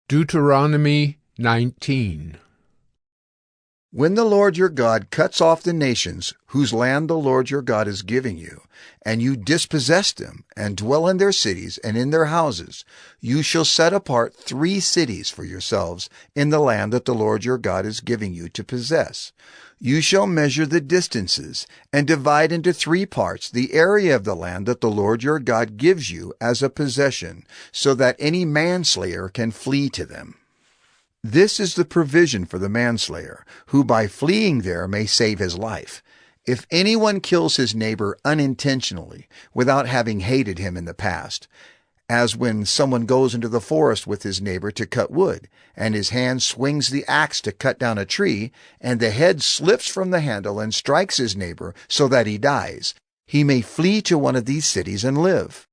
Deuteronomy 19. When the Lord your God cuts off the nations whose land the Lord your God is giving you, and you dispossess them, and dwell in their cities and in their houses, you shall set apart 3 cities for yourselves in the land that the Lord your God is giving you to possess. You shall measure the distances, and divide into 3 parts the area of the land that the Lord your God gives you as a possession, so that any manslayer can flee to them. This is the provision for the manslayer, who by fleeing there may save his life. If anyone kills his neighbor unintentionally, without having hated him in the past, as when someone goes into the forest with his neighbor to cut wood, and his hand swings the axe to cut down a tree, and the head slips from the handle and strikes his neighbor so that he dies, he may flee to one of these cities and live.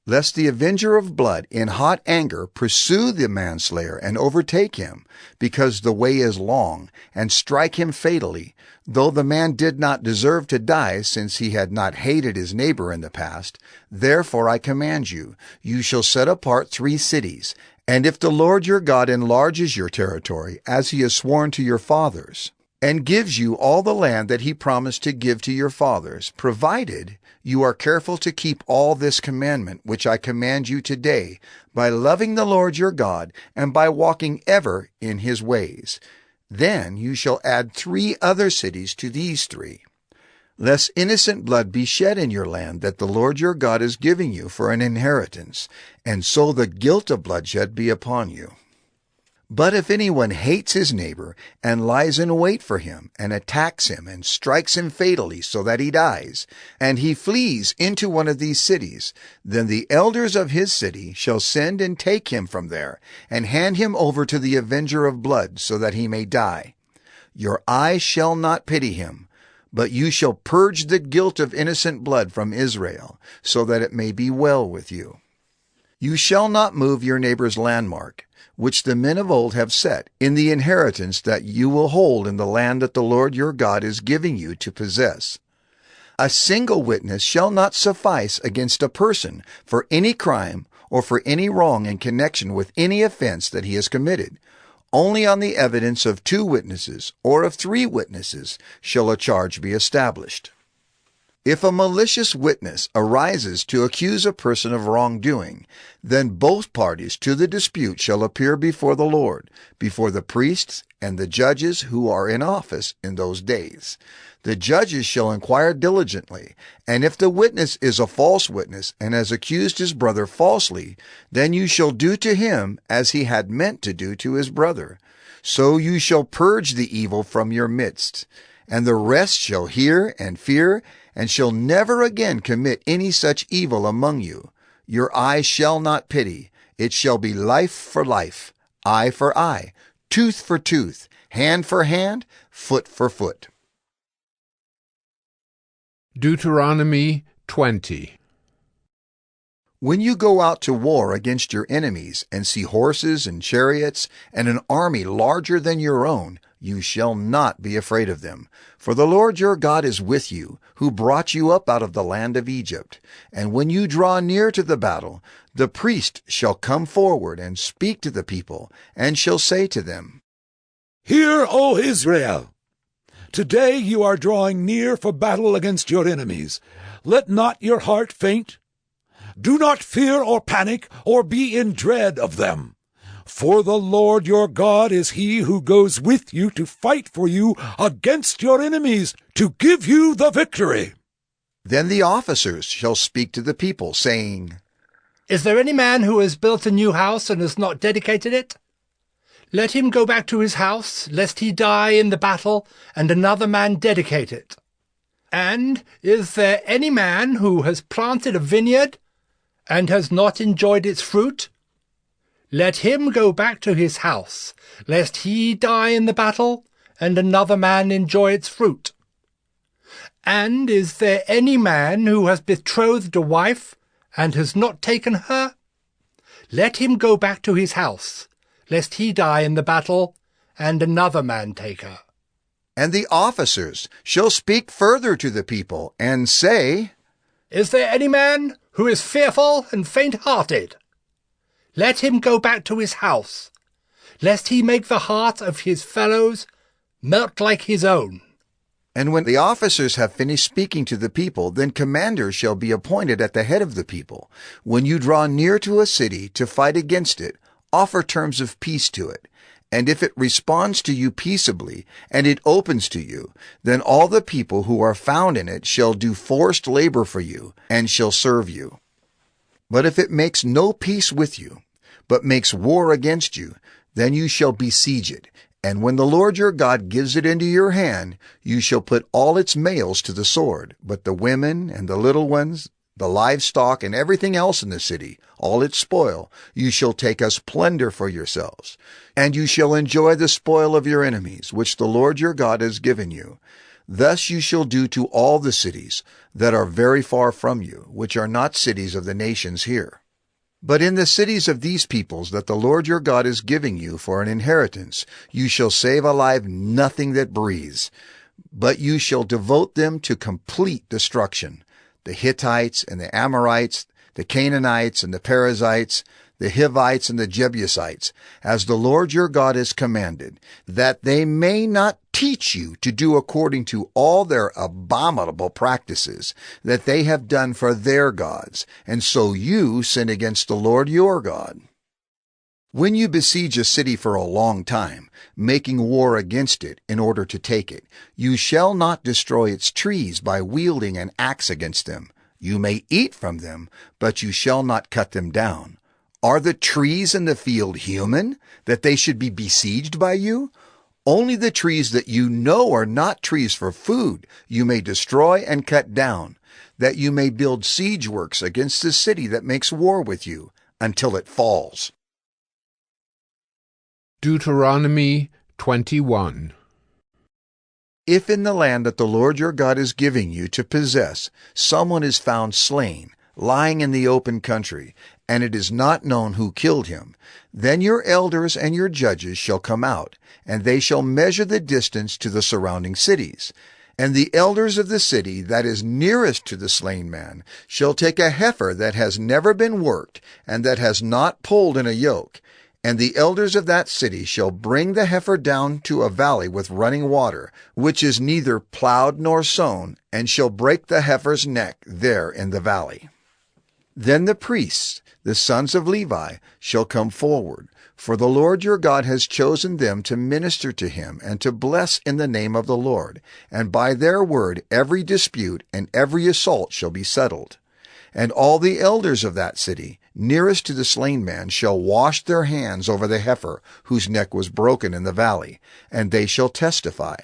Lest the avenger of blood in hot anger pursue the manslayer and overtake him, because the way is long, and strike him fatally, though the man did not deserve to die, since he had not hated his neighbor in the past. Therefore I command you, you shall set apart 3 cities, and if the Lord your God enlarges your territory, as he has sworn to your fathers, and gives you all the land that he promised to give to your fathers, provided you are careful to keep all this commandment which I command you today, by loving the Lord your God, and by walking ever in his ways. Then you shall add 3 other cities to these 3, lest innocent blood be shed in your land that the Lord your God is giving you for an inheritance, and so the guilt of bloodshed be upon you. But if anyone hates his neighbor, and lies in wait for him, and attacks him, and strikes him fatally so that he dies, and he flees into one of these cities, then the elders of his city shall send and take him from there, and hand him over to the avenger of blood, so that he may die. Your eye shall not pity him, but you shall purge the guilt of innocent blood from Israel, so that it may be well with you. You shall not move your neighbor's landmark, which the men of old have set, in the inheritance that you will hold in the land that the Lord your God is giving you to possess. A single witness shall not suffice against a person for any crime or for any wrong in connection with any offense that he has committed. Only on the evidence of 2 witnesses or of 3 witnesses shall a charge be established. If a malicious witness arises to accuse a person of wrongdoing, then both parties to the dispute shall appear before the Lord, before the priests and the judges who are in office in those days. The judges shall inquire diligently, and if the witness is a false witness and has accused his brother falsely, then you shall do to him as he had meant to do to his brother. So you shall purge the evil from your midst, and the rest shall hear and fear, and shall never again commit any such evil among you. Your eye shall not pity. It shall be life for life, eye for eye, tooth for tooth, hand for hand, foot for foot. Deuteronomy 20. When you go out to war against your enemies, and see horses and chariots, and an army larger than your own, you shall not be afraid of them. For the Lord your God is with you, who brought you up out of the land of Egypt. And when you draw near to the battle, the priest shall come forward and speak to the people, and shall say to them, Hear, O Israel! Today you are drawing near for battle against your enemies. Let not your heart faint. Do not fear or panic or be in dread of them. For the Lord your God is he who goes with you to fight for you against your enemies, to give you the victory. Then the officers shall speak to the people, saying, Is there any man who has built a new house and has not dedicated it? Let him go back to his house, lest he die in the battle, and another man dedicate it. And is there any man who has planted a vineyard and has not enjoyed its fruit? Let him go back to his house, lest he die in the battle, and another man enjoy its fruit. And is there any man who has betrothed a wife, and has not taken her? Let him go back to his house, lest he die in the battle, and another man take her. And the officers shall speak further to the people, and say, Is there any man who is fearful and faint-hearted? Let him go back to his house, lest he make the heart of his fellows melt like his own. And when the officers have finished speaking to the people, then commanders shall be appointed at the head of the people. When you draw near to a city to fight against it, offer terms of peace to it. And if it responds to you peaceably, and it opens to you, then all the people who are found in it shall do forced labor for you, and shall serve you. But if it makes no peace with you, but makes war against you, then you shall besiege it. And when the Lord your God gives it into your hand, you shall put all its males to the sword, but the women and the little ones, the livestock and everything else in the city, all its spoil, you shall take as plunder for yourselves. And you shall enjoy the spoil of your enemies, which the Lord your God has given you. Thus you shall do to all the cities that are very far from you, which are not cities of the nations here. But in the cities of these peoples that the Lord your God is giving you for an inheritance, you shall save alive nothing that breathes, but you shall devote them to complete destruction. The Hittites and the Amorites, the Canaanites and the Perizzites, the Hivites and the Jebusites, as the Lord your God has commanded, that they may not teach you to do according to all their abominable practices that they have done for their gods, and so you sin against the Lord your God. When you besiege a city for a long time, making war against it in order to take it, you shall not destroy its trees by wielding an axe against them. You may eat from them, but you shall not cut them down. Are the trees in the field human, that they should be besieged by you? Only the trees that you know are not trees for food you may destroy and cut down, that you may build siege works against the city that makes war with you, until it falls. Deuteronomy 21. If in the land that the Lord your God is giving you to possess, someone is found slain, lying in the open country, and it is not known who killed him, then your elders and your judges shall come out, and they shall measure the distance to the surrounding cities. And the elders of the city that is nearest to the slain man shall take a heifer that has never been worked, and that has not pulled in a yoke, and the elders of that city shall bring the heifer down to a valley with running water, which is neither plowed nor sown, and shall break the heifer's neck there in the valley. Then the priests, the sons of Levi, shall come forward, for the Lord your God has chosen them to minister to him and to bless in the name of the Lord, and by their word every dispute and every assault shall be settled. And all the elders of that city, nearest to the slain man, shall wash their hands over the heifer whose neck was broken in the valley, and they shall testify.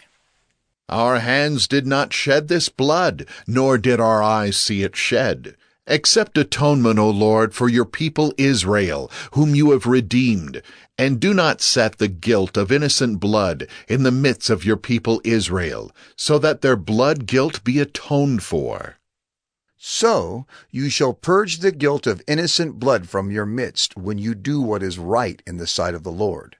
Our hands did not shed this blood, nor did our eyes see it shed. Accept atonement, O Lord, for your people Israel, whom you have redeemed, and do not set the guilt of innocent blood in the midst of your people Israel, so that their blood guilt be atoned for. So you shall purge the guilt of innocent blood from your midst when you do what is right in the sight of the Lord.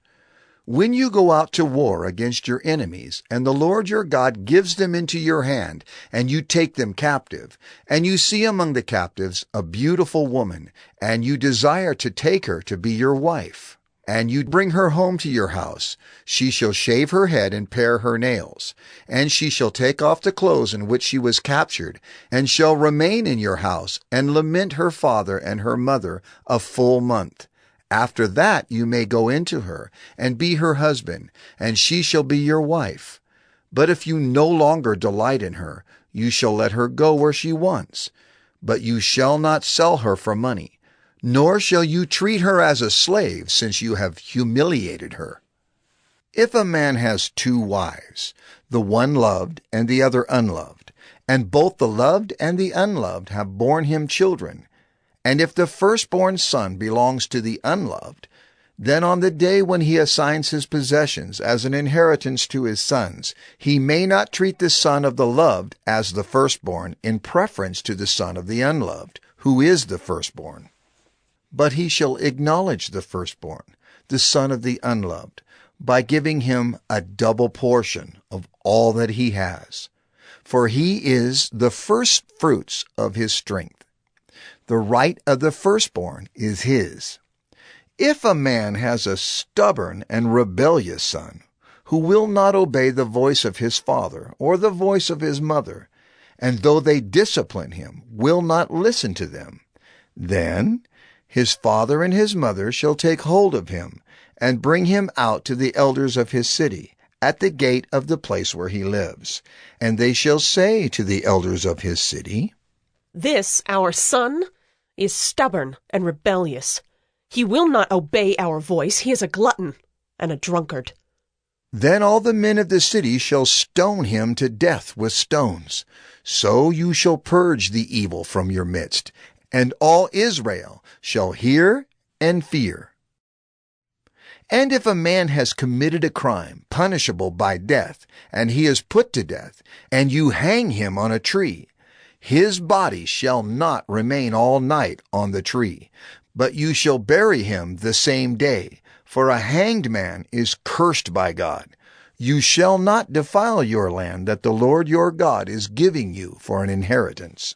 When you go out to war against your enemies, and the Lord your God gives them into your hand, and you take them captive, and you see among the captives a beautiful woman, and you desire to take her to be your wife, and you bring her home to your house, she shall shave her head and pare her nails, and she shall take off the clothes in which she was captured, and shall remain in your house, and lament her father and her mother a full month. After that you may go into her, and be her husband, and she shall be your wife. But if you no longer delight in her, you shall let her go where she wants. But you shall not sell her for money, nor shall you treat her as a slave, since you have humiliated her. If a man has 2 wives, the one loved and the other unloved, and both the loved and the unloved have borne him children, and if the firstborn son belongs to the unloved, then on the day when he assigns his possessions as an inheritance to his sons, he may not treat the son of the loved as the firstborn in preference to the son of the unloved, who is the firstborn. But he shall acknowledge the firstborn, the son of the unloved, by giving him a double portion of all that he has. For he is the firstfruits of his strength. The right of the firstborn is his. If a man has a stubborn and rebellious son, who will not obey the voice of his father or the voice of his mother, and though they discipline him, will not listen to them, then his father and his mother shall take hold of him, and bring him out to the elders of his city, at the gate of the place where he lives. And they shall say to the elders of his city, This our son is stubborn and rebellious. He will not obey our voice. He is a glutton and a drunkard. Then all the men of the city shall stone him to death with stones. So you shall purge the evil from your midst, and all Israel shall hear and fear. And if a man has committed a crime punishable by death, and he is put to death, and you hang him on a tree, his body shall not remain all night on the tree, but you shall bury him the same day, for a hanged man is cursed by God. You shall not defile your land that the Lord your God is giving you for an inheritance.